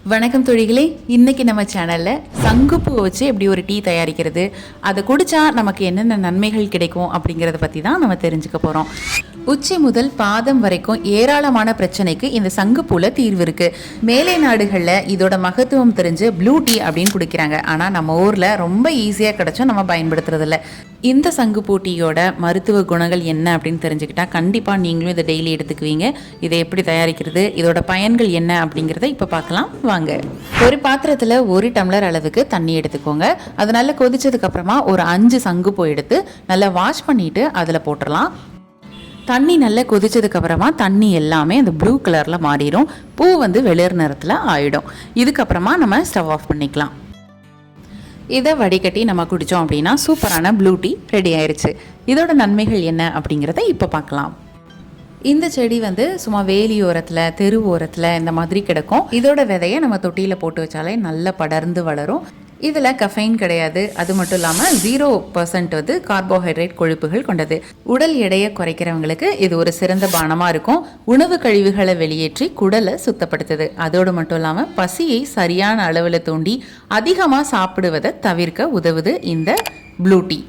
வணக்கம் தொழிகளே, இன்னைக்கு நம்ம சேனல்ல சங்குப்பூ வச்சு எப்படி ஒரு டீ தயாரிக்கிறது, அதை குடிச்சா நமக்கு என்னென்ன நன்மைகள் கிடைக்கும் அப்படிங்கிறத பற்றி தான் நம்ம தெரிஞ்சுக்க போகிறோம். உச்சி முதல் பாதம் வரைக்கும் ஏராளமான பிரச்சனைக்கு இந்த சங்குப்பூல தீர்வு இருக்கு. மேலை நாடுகளில் இதோட மகத்துவம் தெரிஞ்சு ப்ளூ டீ அப்படின்னு குடிக்கிறாங்க. ஆனால் நம்ம ஊரில் ரொம்ப ஈஸியாக கிடைச்சும் நம்ம பயன்படுத்துறதில்ல. இந்த சங்குப்பூ டீயோட மருத்துவ குணங்கள் என்ன அப்படின்னு தெரிஞ்சுக்கிட்டா கண்டிப்பாக நீங்களும் இதை டெய்லி எடுத்துக்குவீங்க. இதை எப்படி தயாரிக்கிறது, இதோட பயன்கள் என்ன அப்படிங்கிறத இப்போ பார்க்கலாம் வாங்க. ஒரு பாத்திரத்தில் 1 டம்ளர் அளவுக்கு தண்ணி எடுத்துக்கோங்க. அது நல்லா கொதிச்சதுக்கு அப்புறமா ஒரு 5 சங்குப்பூ எடுத்து நல்லா வாஷ் பண்ணிட்டு அதில் போட்டுடலாம். தண்ணி நல்லா கொதிச்சதுக்கு அப்புறமா தண்ணி எல்லாமே அந்த ப்ளூ கலரில் மாறிடும். பூ வெளிர் நிறத்தில் ஆயிடும். இதுக்கப்புறமா நம்ம ஸ்டவ் ஆஃப் பண்ணிக்கலாம். இதை வடிகட்டி நம்ம குடித்தோம் அப்படின்னா சூப்பரான ப்ளூ டீ ரெடி ஆயிடுச்சு. இதோட நன்மைகள் என்ன அப்படிங்கிறத இப்போ பார்க்கலாம். இந்த செடி சும்மா வேலி ஓரத்தில், தெரு ஓரத்தில் இந்த மாதிரி கிடக்கும். இதோட விதையை நம்ம தொட்டியில் போட்டு வச்சாலே நல்லா படர்ந்து வளரும். இதில் கஃபைன் கிடையாது. அது மட்டும் இல்லாமல் 0% கார்போஹைட்ரேட் கொழுப்புகள் கொண்டது. உடல் எடையை குறைக்கிறவங்களுக்கு இது ஒரு சிறந்த பானமாக இருக்கும். உணவு கழிவுகளை வெளியேற்றி குடலை சுத்தப்படுத்துது. அதோடு மட்டும் இல்லாமல் பசியை சரியான அளவில் தூண்டி அதிகமாக சாப்பிடுவதை தவிர்க்க உதவுது இந்த ப்ளூ டீ.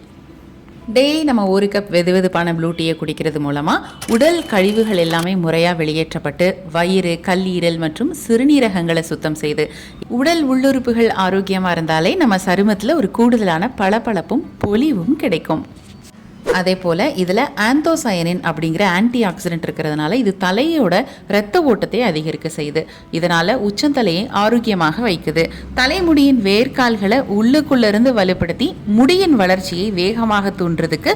டெய்லி நம்ம 1 கப் வெதுவெதுப்பான ப்ளூ டீயை குடிக்கிறது மூலமாக உடல் கழிவுகள் எல்லாமே முறையாக வெளியேற்றப்பட்டு வயிறு, கல்லீரல் மற்றும் சிறுநீரகங்களை சுத்தம் செய்து உடல் உள்ளுறுப்புகள் ஆரோக்கியமாக இருந்தாலே நம்ம சருமத்தில் ஒரு கூடுதலான பளபளப்பும் பொலிவும் கிடைக்கும். அதே போல் இதில் ஆந்தோசயனின் அப்படிங்கிற ஆன்டி ஆக்சிடென்ட் இருக்கிறதுனால இது தலையோட இரத்த ஓட்டத்தை அதிகரிக்க செய்யுது. இதனால் உச்சந்தலையை ஆரோக்கியமாக வைக்குது. தலைமுடியின் வேர்க்கால்களை உள்ளுக்குள்ளேருந்து வலுப்படுத்தி முடியின் வளர்ச்சியை வேகமாக தூண்டுறதுக்கு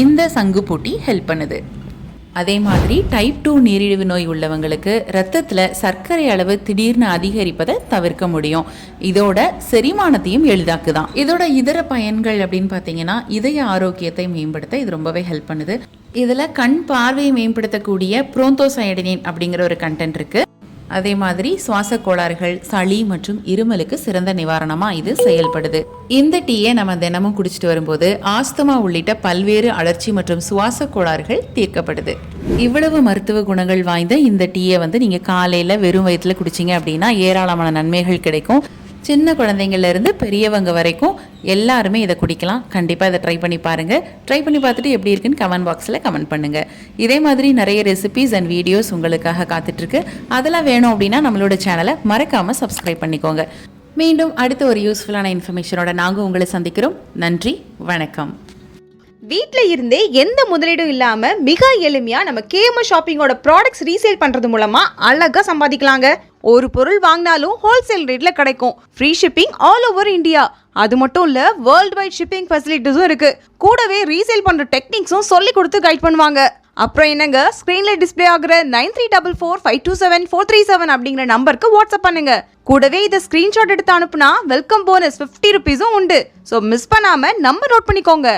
இந்த சங்குப்பூ டீ ஹெல்ப் பண்ணுது. அதே மாதிரி டைப் 2 நீரிழிவு நோய் உள்ளவங்களுக்கு ரத்தத்தில் சர்க்கரை அளவு திடீர்னு அதிகரிப்பதை தவிர்க்க முடியும். இதோட செரிமானத்தையும் எளிதாக்குதான். இதோட இதர பயன்கள் அப்படின்னு பார்த்தீங்கன்னா இதய ஆரோக்கியத்தை மேம்படுத்த இது ரொம்பவே ஹெல்ப் பண்ணுது. இதில் கண் பார்வையை மேம்படுத்தக்கூடிய புரோந்தோசைடினின் அப்படிங்கிற ஒரு கண்டென்ட் இருக்கு. அதே மாதிரி சுவாச கோளாறுகள், சளி மற்றும் இருமலுக்கு சிறந்த நிவாரணமாக இது செயல்படுது. இந்த டீயை நம்ம தினமும் குடிச்சிட்டு வரும்போது ஆஸ்துமா உள்ளிட்ட பல்வேறு அழற்சி மற்றும் சுவாச கோளாறுகள் தீர்க்கப்படுது. இவ்வளவு மருத்துவ குணங்கள் வாய்ந்த இந்த டீயை நீங்கள் காலையில் வெறும் வயிற்றுல குடிச்சிங்க அப்படின்னா ஏராளமான நன்மைகள் கிடைக்கும். சின்ன குழந்தைங்கள்லேருந்து பெரியவங்க வரைக்கும் எல்லாருமே இதை குடிக்கலாம். கண்டிப்பாக இதை ட்ரை பண்ணி பாருங்கள். ட்ரை பண்ணி பார்த்துட்டு எப்படி இருக்குன்னு கமெண்ட் பாக்ஸில் கமெண்ட் பண்ணுங்கள். இதே மாதிரி நிறைய ரெசிபீஸ் அண்ட் வீடியோஸ் உங்களுக்காக காத்துட்ருக்கு. அதெல்லாம் வேணும் அப்படின்னா நம்மளோட சேனலை மறக்காமல் சப்ஸ்கிரைப் பண்ணிக்கோங்க. மீண்டும் அடுத்த ஒரு யூஸ்ஃபுல்லான இன்ஃபர்மேஷனோட நாங்கள் உங்களை சந்திக்கிறோம். நன்றி, வணக்கம். வீட்டில் இருந்தே எந்த முதலீடும் இல்லாமல் மிக எளிமையாக நம்ம கேஎம்எஸ் ஷாப்பிங்கோட ப்ராடக்ட்ஸ் ரீசேல் பண்ணுறது மூலமாக அழகாக சம்பாதிக்கலாங்க. ஒரு பொருள் வாங்கினாலும் ஹோல்சேல் ரேட்டில் கிடைக்கும். Free shipping all over India. அது மட்டும் இல்லை, வேர்ல்டு வைட் ஷிப்பிங் ஃபெசிலிட்டிஸும் இருக்குது. கூடவே ரீசேல் பண்ணுற டெக்னிக்ஸும் சொல்லி கொடுத்து கைட் பண்ணுவாங்க. அப்புறம் என்னங்க, ஸ்க்ரீனில் டிஸ்பிளே ஆகிற 9344527437 அப்படிங்கிற நம்பருக்கு வாட்ஸ்அப் பண்ணுங்க. கூடவே இதை ஸ்க்ரீன்ஷாட் எடுத்து அனுப்புனா வெல்கம் போனஸ் 50 ரூபீஸும் உண்டு. ஸோ மிஸ் பண்ணாமல் நம்பர் நோட் பண்ணிக்கோங்க.